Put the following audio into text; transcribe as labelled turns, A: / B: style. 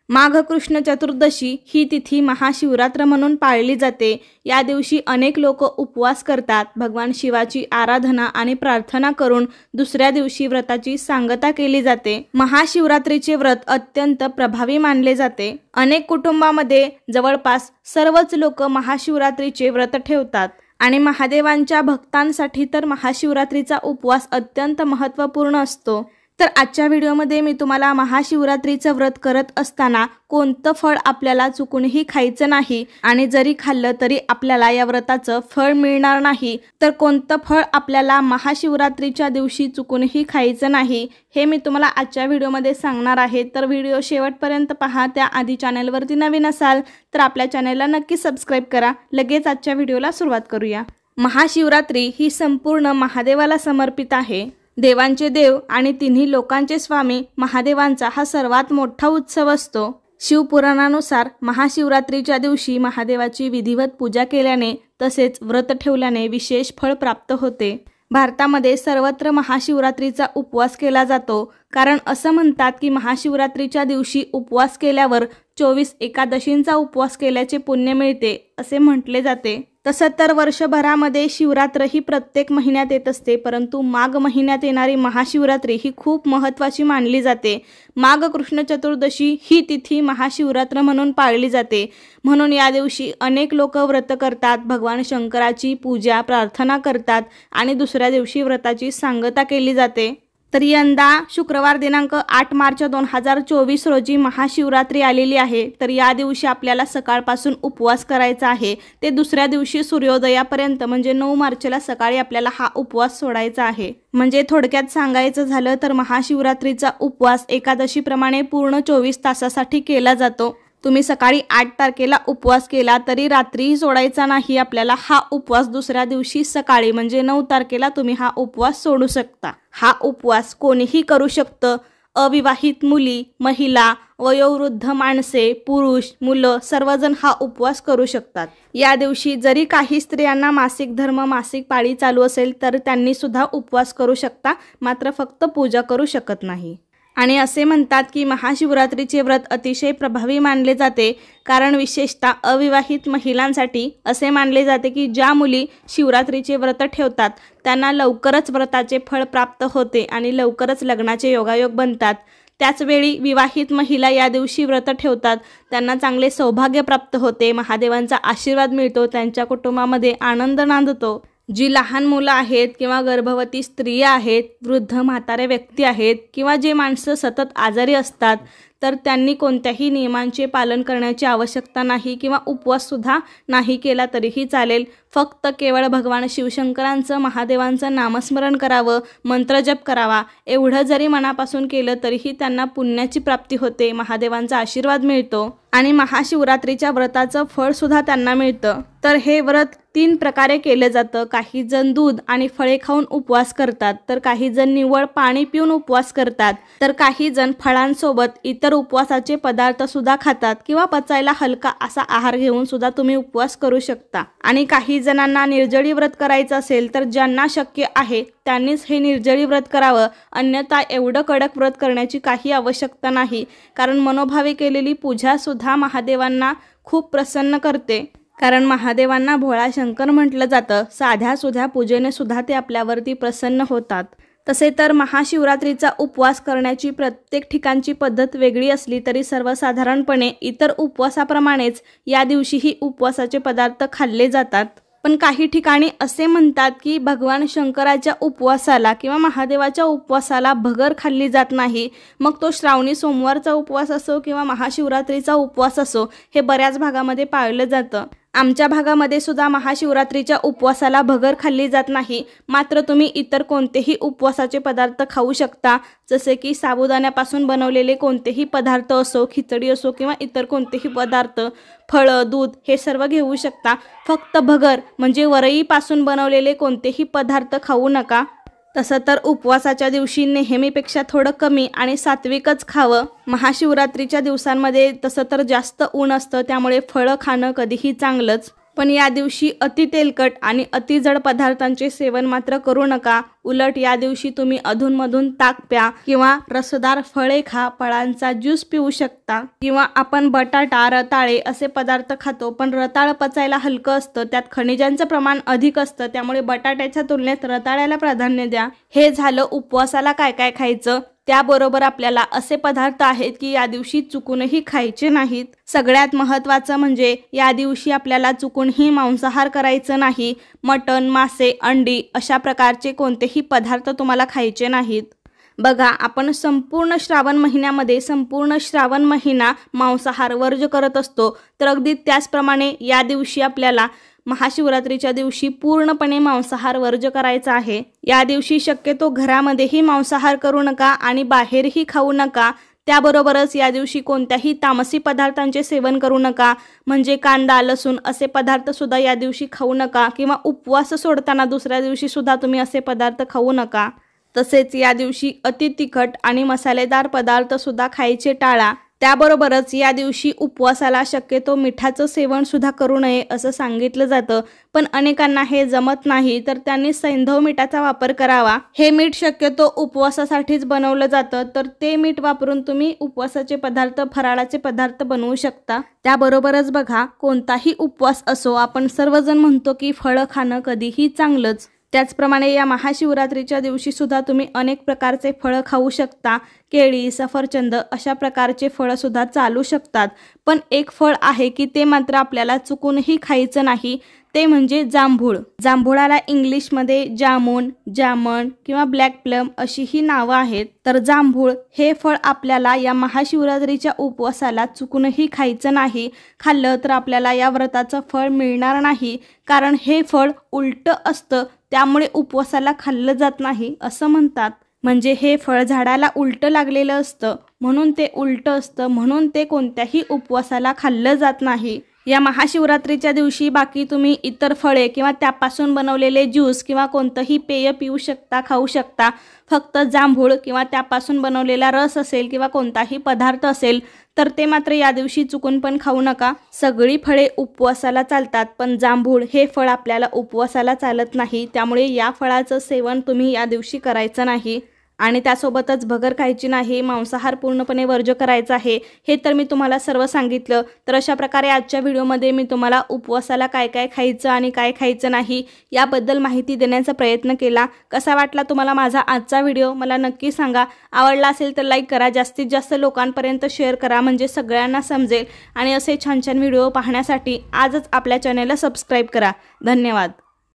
A: माघ कृष्ण चतुर्दशी ही तिथी महाशिवरात्र म्हणून पाळली जाते। या दिवशी अनेक लोक उपवास करतात, भगवान शिवाची आराधना आणि प्रार्थना करून दुसऱ्या दिवशी व्रताची सांगता केली जाते। महाशिवरात्रीचे व्रत अत्यंत प्रभावी मानले जाते। अनेक कुटुंबामध्ये जवळपास सर्वच लोक महाशिवरात्रीचे व्रत ठेवतात आणि महादेवांच्या भक्तांसाठी तर महाशिवरात्रीचा उपवास अत्यंत महत्त्वपूर्ण असतो। तर आजच्या व्हिडिओमध्ये मी तुम्हाला महाशिवरात्रीचं व्रत करत असताना कोणतं फळ आपल्याला चुकूनही खायचं नाही आणि जरी खाल्लं तरी आपल्याला या व्रताचं फळ मिळणार नाही, तर कोणतं फळ आपल्याला महाशिवरात्रीच्या दिवशी चुकूनही खायचं नाही हे मी तुम्हाला आजच्या व्हिडिओमध्ये सांगणार आहे। तर व्हिडिओ शेवटपर्यंत पहा। त्याआधी चॅनलवरती नवीन असाल तर आपल्या चॅनलला नक्की सबस्क्राईब करा। लगेच आजच्या व्हिडिओला सुरुवात करूया। महाशिवरात्री ही संपूर्ण महादेवाला समर्पित आहे। देवांचे देव आणि तिन्ही लोकांचे स्वामी महादेवांचा हा सर्वात मोठा उत्सव असतो। शिवपुराणानुसार महाशिवरात्रीच्या दिवशी महादेवाची विधिवत पूजा केल्याने तसेच व्रत ठेवल्याने विशेष फळ प्राप्त होते। भारतामध्ये सर्वत्र महाशिवरात्रीचा उपवास केला जातो, कारण असं म्हणतात की महाशिवरात्रीच्या दिवशी उपवास केल्यावर 24 एकादशींचा उपवास केल्याचे पुण्य मिळते असे म्हटले जाते। तसं तर वर्षभरामध्ये शिवरात्र ही प्रत्येक महिन्यात येत असते, परंतु माघ महिन्यात येणारी महाशिवरात्री ही खूप महत्त्वाची मानली जाते। माघ कृष्ण चतुर्दशी ही तिथी महाशिवरात्र म्हणून पाळली जाते, म्हणून या दिवशी अनेक लोक व्रत करतात, भगवान शंकराची पूजा प्रार्थना करतात आणि दुसऱ्या दिवशी व्रताची सांगता केली जाते। तर यंदा शुक्रवार दिनांक 8 मार्च 2024 रोजी महाशिवरात्री आलेली आहे। तर या दिवशी आपल्याला सकाळपासून उपवास करायचा आहे, ते दुसऱ्या दिवशी सूर्योदयापर्यंत म्हणजे 9 मार्चला सकाळी आपल्याला हा उपवास सोडायचा आहे। म्हणजे थोडक्यात सांगायचं झालं तर महाशिवरात्रीचा उपवास एकादशीप्रमाणे पूर्ण 24 तासासाठी केला जातो। तुम्ही सकाळी 8 तारखेला उपवास केला तरी रात्रीही सोडायचा नाही, आपल्याला हा उपवास दुसऱ्या दिवशी सकाळी म्हणजे 9 तारखेला तुम्ही हा उपवास सोडू शकता। हा उपवास कोणीही करू शकतं, अविवाहित मुली, महिला, वयोवृद्ध माणसे, पुरुष, मुलं सर्वजण हा उपवास करू शकतात। या दिवशी जरी काही स्त्रियांना मासिक धर्म मासिक पाळी चालू असेल तर त्यांनी सुद्धा उपवास करू शकता, मात्र फक्त पूजा करू शकत नाही। आणि असे म्हणतात की महाशिवरात्रीचे व्रत अतिशय प्रभावी मानले जाते, कारण विशेषतः अविवाहित महिलांसाठी असे मानले जाते की ज्या मुली शिवरात्रीचे व्रत ठेवतात त्यांना लवकरच व्रताचे फळ प्राप्त होते आणि लवकरच लग्नाचे योगायोग बनतात। त्याचवेळी विवाहित महिला या दिवशी व्रत ठेवतात, त्यांना चांगले सौभाग्य प्राप्त होते, महादेवांचा आशीर्वाद मिळतो, त्यांच्या कुटुंबामध्ये आनंद नांदतो। जी लहान मुलं आहेत किंवा गर्भवती स्त्रिया आहेत, वृद्ध म्हातारे व्यक्ती आहेत किंवा जे माणसं सतत आजारी असतात तर त्यांनी कोणत्याही नियमांचे पालन करण्याची आवश्यकता नाही किंवा उपवाससुद्धा नाही केला तरीही चालेल। फक्त केवळ भगवान शिवशंकरांचं महादेवांचं नामस्मरण करावं, मंत्रजप करावा, एवढं जरी मनापासून केलं तरीही त्यांना पुण्याची प्राप्ती होते, महादेवांचा आशीर्वाद मिळतो आणि महाशिवरात्रीच्या व्रताचं फळ सुद्धा त्यांना मिळतं। तर हे व्रत 3 प्रकारे केले जातं। काही जण दूध आणि फळे खाऊन उपवास करतात, तर काही जण निव्वळ पाणी पिऊन उपवास करतात, तर काही जण फळांसोबत इतर उपवासाचे पदार्थ सुद्धा खातात किंवा पचायला हलका असा आहार घेऊन सुद्धा तुम्ही उपवास करू शकता। आणि काही जणांना निर्जळी व्रत करायचं असेल तर ज्यांना शक्य आहे त्यांनीच हे निर्जळी व्रत करावं, अन्यथा एवढं कडक व्रत करण्याची काही आवश्यकता नाही, कारण मनोभावे केलेली पूजा सुद्धा महादेवांना खूप प्रसन्न करते। कारण महादेवांना भोळा शंकर म्हटलं जातं, साध्या सुध्या पूजेने सुद्धा ते आपल्यावरती प्रसन्न होतात। तसे तर महाशिवरात्रीचा उपवास करण्याची प्रत्येक ठिकाणची पद्धत वेगळी असली तरी सर्वसाधारणपणे इतर उपवासाप्रमाणेच या दिवशीही उपवासाचे पदार्थ खाल्ले जातात। पण काही ठिकाणी असे म्हणतात की भगवान शंकराच्या उपवासाला किंवा महादेवाच्या उपवासाला भगर खाल्ली जात नाही, मग तो श्रावणी सोमवारचा उपवास असो किंवा महाशिवरात्रीचा उपवास असो, हे बऱ्याच भागामध्ये पाळलं जातं। आमच्या भागामध्ये सुद्धा महाशिवरात्रीच्या उपवासाला भगर खाल्ली जात नाही, मात्र तुम्ही इतर कोणतेही उपवासाचे पदार्थ खाऊ शकता, जसे की साबुदाण्यापासून बनवलेले कोणतेही पदार्थ असो, खिचडी असो किंवा इतर कोणतेही पदार्थ, फळं, दूध हे सर्व घेऊ शकता। फक्त भगर म्हणजे वरईपासून बनवलेले कोणतेही पदार्थ खाऊ नका। तसं तर उपवासाच्या दिवशी नेहमीपेक्षा थोडं कमी आणि सात्विकच खावं। महाशिवरात्रीच्या दिवसांमध्ये तसं तर जास्त ऊन असतं, त्यामुळे फळं खाणं कधीही चांगलंच। पण या दिवशी अति तेलकट आणि अति जड पदार्थांचे सेवन मात्र करू नका। उलट या दिवशी तुम्ही अधूनमधून ताक प्या किंवा रसदार फळे खा, फळांचा ज्यूस पिऊ शकता किंवा आपण बटाटा, रताळे असे पदार्थ खातो, पण रताळ पचायला हलकं असतं, त्यात खनिजांचं प्रमाण अधिक असतं, त्यामुळे बटाट्याच्या तुलनेत रताळ्याला प्राधान्य द्या। हे झालं उपवासाला काय काय खायचं। त्याबरोबर आपल्याला असे पदार्थ आहेत की या दिवशी चुकूनही खायचे नाहीत। सगळ्यात महत्त्वाचं म्हणजे या दिवशी आपल्याला चुकूनही मांसाहार करायचं नाही। मटण, मासे, अंडी अशा प्रकारचे कोणतेही पदार्थ तुम्हाला खायचे नाहीत। बघा, आपण संपूर्ण श्रावण महिना मांसाहार वर्ज्य करत असतो, तर अगदी त्याचप्रमाणे या दिवशी आपल्याला महाशिवरात्रीच्या दिवशी पूर्णपणे मांसाहार वर्ज्य करायचा आहे। या दिवशी शक्यतो घरामध्येही मांसाहार करू नका आणि बाहेरही खाऊ नका। त्याबरोबरच या दिवशी कोणत्याही तामसी पदार्थांचे सेवन करू नका, म्हणजे कांदा, लसूण असे पदार्थ सुद्धा या दिवशी खाऊ नका किंवा उपवास सोडताना दुसऱ्या दिवशी सुद्धा तुम्ही असे पदार्थ खाऊ नका। तसेच या दिवशी अति तिखट आणि मसालेदार पदार्थ सुद्धा खायचे टाळा। त्याबरोबरच या दिवशी उपवासाला शक्यतो मिठाचं सेवन सुद्धा करू नये असं सांगितलं जातं, पण अनेकांना हे जमत नाही, तर त्यांनी सैंधव मीठाचा वापर करावा। हे मीठ शक्यतो उपवासासाठीच बनवलं जातं, तर ते मीठ वापरून तुम्ही उपवासाचे पदार्थ, फराळाचे पदार्थ बनवू शकता। त्याबरोबरच बघा, कोणताही उपवास असो, आपण सर्वजण म्हणतो की फळं खाणं कधीही चांगलंच। त्याचप्रमाणे या महाशिवरात्रीच्या दिवशी सुद्धा तुम्ही अनेक प्रकारचे फळं खाऊ शकता। केळी, सफरचंद अशा प्रकारचे फळं सुद्धा चालू शकतात, पण एक फळ आहे की ते मात्र आपल्याला चुकूनही खायचं नाही, ते म्हणजे जांभूळ। जांभुळाला इंग्लिशमध्ये जामून, जामन किंवा ब्लॅक प्लम अशी ही नावं आहेत। तर जांभूळ हे फळ आपल्याला या महाशिवरात्रीच्या उपवासाला चुकूनही खायचं नाही। खाल्लं तर आपल्याला या व्रताचं फळ मिळणार नाही, कारण हे फळ उलटं असतं, त्यामुळे उपवासाला खाल्लं जात नाही असं म्हणतात। म्हणजे हे फळ झाडाला उलटं लागलेलं असतं, म्हणून ते उलटं असतं, म्हणून ते कोणत्याही उपवासाला खाल्लं जात नाही। या महाशिवरात्रीच्या दिवशी बाकी तुम्ही इतर फळे किंवा त्यापासून बनवलेले ज्यूस किंवा कोणतंही पेय पिऊ शकता, खाऊ शकता। फक्त जांभूळ किंवा त्यापासून बनवलेला रस असेल किंवा कोणताही पदार्थ असेल तर ते मात्र या दिवशी चुकून पण खाऊ नका। सगळी फळे उपवासाला चालतात, पण जांभूळ हे फळ आपल्याला उपवासाला चालत नाही, त्यामुळे या फळाचं सेवन तुम्ही या दिवशी करायचं नाही। आणि त्यासोबतच भगर खायची नाही, मांसाहार पूर्णपणे वर्ज्य करायचा आहे, हे तर मी तुम्हाला सर्व सांगितलं। तर अशा प्रकारे आजच्या व्हिडिओमध्ये मी तुम्हाला उपवासाला काय काय खायचं आणि काय खायचं नाही याबद्दल माहिती देण्याचा प्रयत्न केला। कसा वाटला तुम्हाला माझा आजचा व्हिडिओ मला नक्की सांगा। आवडला असेल तर लाईक करा, जास्तीत जास्त लोकांपर्यंत शेअर करा, म्हणजे सगळ्यांना समजेल। आणि असे छान छान व्हिडिओ पाहण्यासाठी आजच आपल्या चॅनेलला सबस्क्राईब करा। धन्यवाद।